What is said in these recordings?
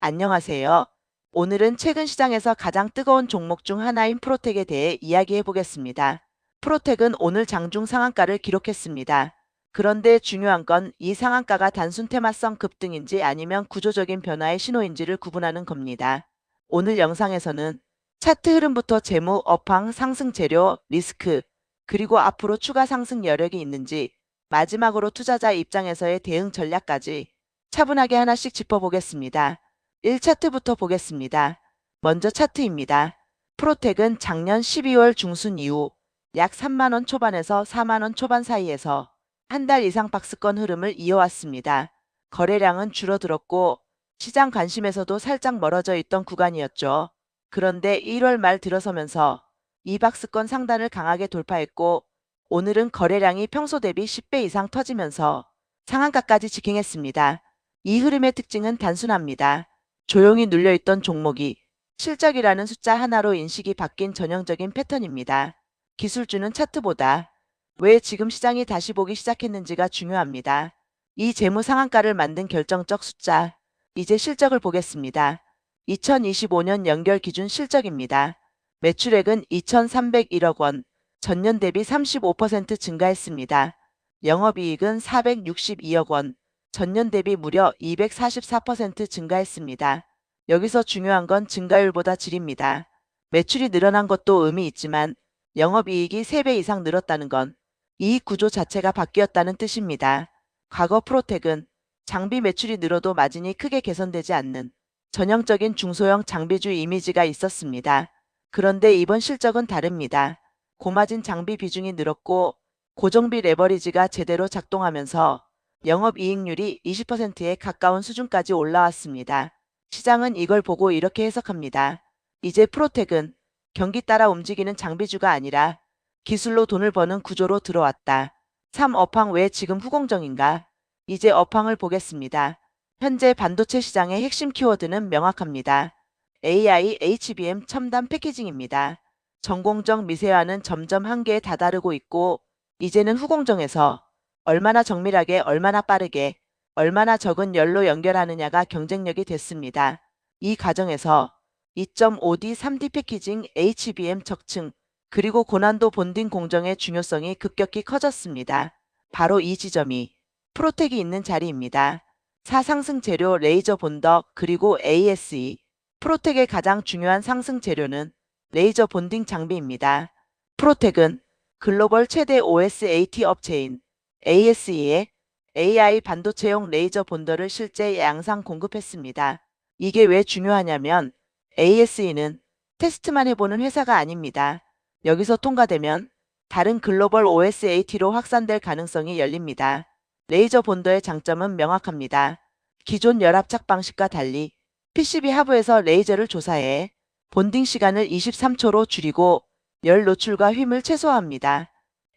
안녕하세요. 오늘은 최근 시장에서 가장 뜨거운 종목 중 하나인 프로텍에 대해 이야기해 보겠습니다. 프로텍은 오늘 장중 상한가를 기록했습니다. 그런데 중요한 건 이 상한가가 단순 테마성 급등인지 아니면 구조적인 변화의 신호인지를 구분하는 겁니다. 오늘 영상에서는 차트 흐름부터 재무, 업황, 상승 재료, 리스크, 그리고 앞으로 추가 상승 여력이 있는지, 마지막으로 투자자 입장에서의 대응 전략까지 차분하게 하나씩 짚어보겠습니다. 1차트부터 보겠습니다. 먼저 차트입니다. 프로텍은 작년 12월 중순 이후 약 3만원 초반에서 4만원 초반 사이에서 한 달 이상 박스권 흐름을 이어왔습니다. 거래량은 줄어들었고 시장 관심에서도 살짝 멀어져 있던 구간이었죠. 그런데 1월 말 들어서면서 이 박스권 상단을 강하게 돌파했고 오늘은 거래량이 평소 대비 10배 이상 터지면서 상한가까지 직행했습니다. 이 흐름의 특징은 단순합니다. 조용히 눌려있던 종목이 실적이라는 숫자 하나로 인식이 바뀐 전형적인 패턴입니다. 기술주는 차트보다 왜 지금 시장이 다시 보기 시작했는지가 중요합니다. 이 재무 상한가를 만든 결정적 숫자, 이제 실적을 보겠습니다. 2025년 연결 기준 실적입니다. 매출액은 2,301억 원, 전년 대비 35% 증가했습니다. 영업이익은 462억 원, 전년 대비 무려 244% 증가했습니다. 여기서 중요한 건 증가율보다 질입니다. 매출이 늘어난 것도 의미 있지만 영업이익이 3배 이상 늘었다는 건 이익 구조 자체가 바뀌었다는 뜻입니다. 과거 프로텍은 장비 매출이 늘어도 마진이 크게 개선되지 않는 전형적인 중소형 장비주 이미지가 있었습니다. 그런데 이번 실적은 다릅니다. 고마진 장비 비중이 늘었고 고정비 레버리지가 제대로 작동하면서 영업이익률이 20%에 가까운 수준까지 올라왔습니다. 시장은 이걸 보고 이렇게 해석합니다. 이제 프로텍은 경기 따라 움직이는 장비주가 아니라 기술로 돈을 버는 구조로 들어왔다. 3. 업황 왜 지금 후공정인가? 이제 업황을 보겠습니다. 현재 반도체 시장의 핵심 키워드는 명확합니다. AI, HBM 첨단 패키징입니다. 전공정 미세화는 점점 한계에 다다르고 있고 이제는 후공정에서 얼마나 정밀하게, 얼마나 빠르게, 얼마나 적은 열로 연결하느냐가 경쟁력이 됐습니다. 이 과정에서 2.5D 3D 패키징, HBM 척층, 그리고 고난도 본딩 공정의 중요성이 급격히 커졌습니다. 바로 이 지점이 프로텍이 있는 자리입니다. 사상승 재료 레이저 본더 그리고 ASE. 프로텍의 가장 중요한 상승 재료는 레이저 본딩 장비입니다. 프로텍은 글로벌 최대 OSAT 업체인 ASE에 AI 반도체용 레이저 본더를 실제 양산 공급했습니다. 이게 왜 중요하냐면 ASE는 테스트만 해보는 회사가 아닙니다. 여기서 통과되면 다른 글로벌 OSAT로 확산될 가능성이 열립니다. 레이저 본더의 장점은 명확합니다. 기존 열압착 방식과 달리 PCB 하부에서 레이저를 조사해 본딩 시간을 23초로 줄이고 열 노출과 휨을 최소화합니다.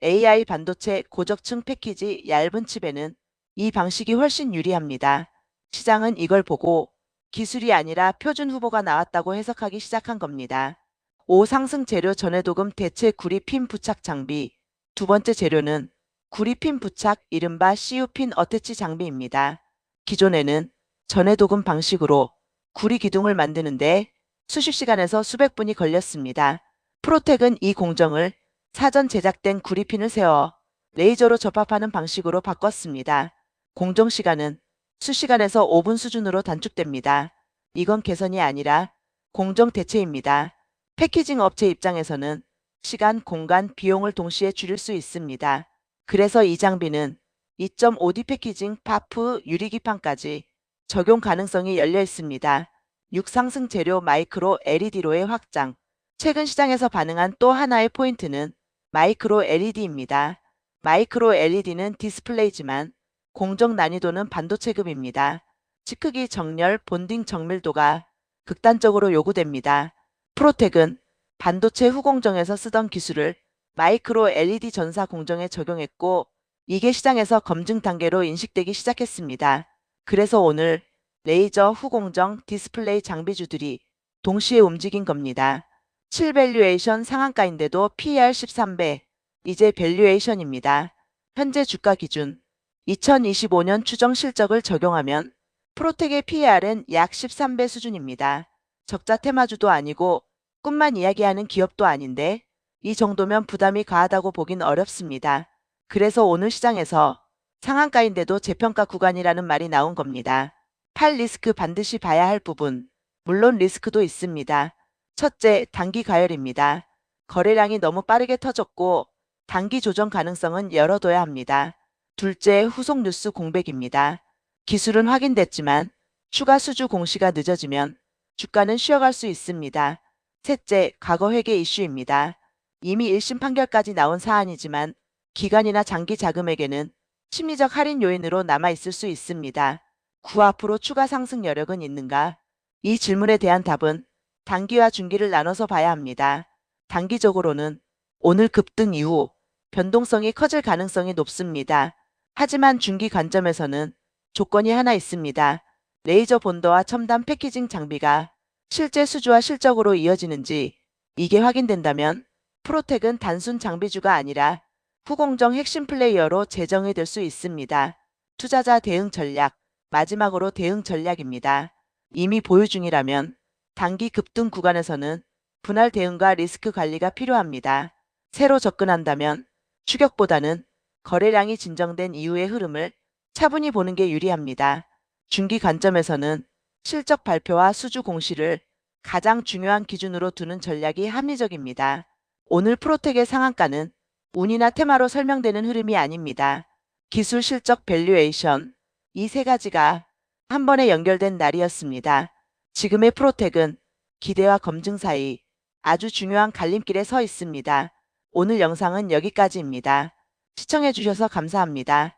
AI 반도체 고적층 패키지 얇은 칩에는 이 방식이 훨씬 유리합니다. 시장은 이걸 보고 기술이 아니라 표준 후보가 나왔다고 해석하기 시작한 겁니다. 5. 상승 재료 전해도금 대체 구리핀 부착 장비. 두 번째 재료는 구리핀 부착 이른바 CU핀 어태치 장비입니다. 기존에는 전해도금 방식으로 구리 기둥을 만드는데 수십 시간에서 수백 분이 걸렸습니다. 프로텍은 이 공정을 사전 제작된 구리핀을 세워 레이저로 접합하는 방식으로 바꿨습니다. 공정 시간은 수시간에서 5분 수준으로 단축됩니다. 이건 개선이 아니라 공정 대체입니다. 패키징 업체 입장에서는 시간, 공간, 비용을 동시에 줄일 수 있습니다. 그래서 이 장비는 2.5D 패키징, 파프, 유리기판까지 적용 가능성이 열려 있습니다. 6. 상승 재료 마이크로 LED로의 확장. 최근 시장에서 반응한 또 하나의 포인트는 마이크로 LED입니다. 마이크로 LED는 디스플레이지만 공정 난이도는 반도체급입니다. 치 크기, 정렬, 본딩 정밀도가 극단적으로 요구됩니다. 프로텍은 반도체 후공정에서 쓰던 기술을 마이크로 LED 전사 공정에 적용했고 이게 시장에서 검증 단계로 인식되기 시작했습니다. 그래서 오늘 레이저, 후공정, 디스플레이 장비주들이 동시에 움직인 겁니다. 7 밸류에이션 상한가인데도 PER 13배. 이제 밸류에이션입니다. 현재 주가 기준 2025년 추정 실적을 적용하면 프로텍의 PER은 약 13배 수준입니다. 적자 테마주도 아니고 꿈만 이야기하는 기업도 아닌데 이 정도면 부담이 과하다고 보긴 어렵습니다. 그래서 오늘 시장에서 상한가인데도 재평가 구간이라는 말이 나온 겁니다. 팔 리스크 반드시 봐야 할 부분. 물론 리스크도 있습니다. 첫째, 단기 과열입니다. 거래량이 너무 빠르게 터졌고 단기 조정 가능성은 열어둬야 합니다. 둘째, 후속 뉴스 공백입니다. 기술은 확인됐지만 추가 수주 공시가 늦어지면 주가는 쉬어갈 수 있습니다. 셋째, 과거 회계 이슈입니다. 이미 1심 판결까지 나온 사안이지만 기관이나 장기 자금에게는 심리적 할인 요인으로 남아있을 수 있습니다. 구 앞으로 추가 상승 여력은 있는가? 이 질문에 대한 답은 단기와 중기를 나눠서 봐야 합니다. 단기적으로는 오늘 급등 이후 변동성이 커질 가능성이 높습니다. 하지만 중기 관점에서는 조건이 하나 있습니다. 레이저 본더와 첨단 패키징 장비가 실제 수주와 실적으로 이어지는지 이게 확인된다면 프로텍은 단순 장비주가 아니라 후공정 핵심 플레이어로 재정이 될 수 있습니다. 투자자 대응 전략, 마지막으로 대응 전략입니다. 이미 보유 중이라면 단기 급등 구간에서는 분할 대응과 리스크 관리가 필요합니다. 새로 접근한다면 추격보다는 거래량이 진정된 이후의 흐름을 차분히 보는 게 유리합니다. 중기 관점에서는 실적 발표와 수주 공시를 가장 중요한 기준으로 두는 전략이 합리적입니다. 오늘 프로텍의 상한가는 운이나 테마로 설명되는 흐름이 아닙니다. 기술, 실적, 밸류에이션, 이 세 가지가 한 번에 연결된 날이었습니다. 지금의 프로텍은 기대와 검증 사이 아주 중요한 갈림길에 서 있습니다. 오늘 영상은 여기까지입니다. 시청해주셔서 감사합니다.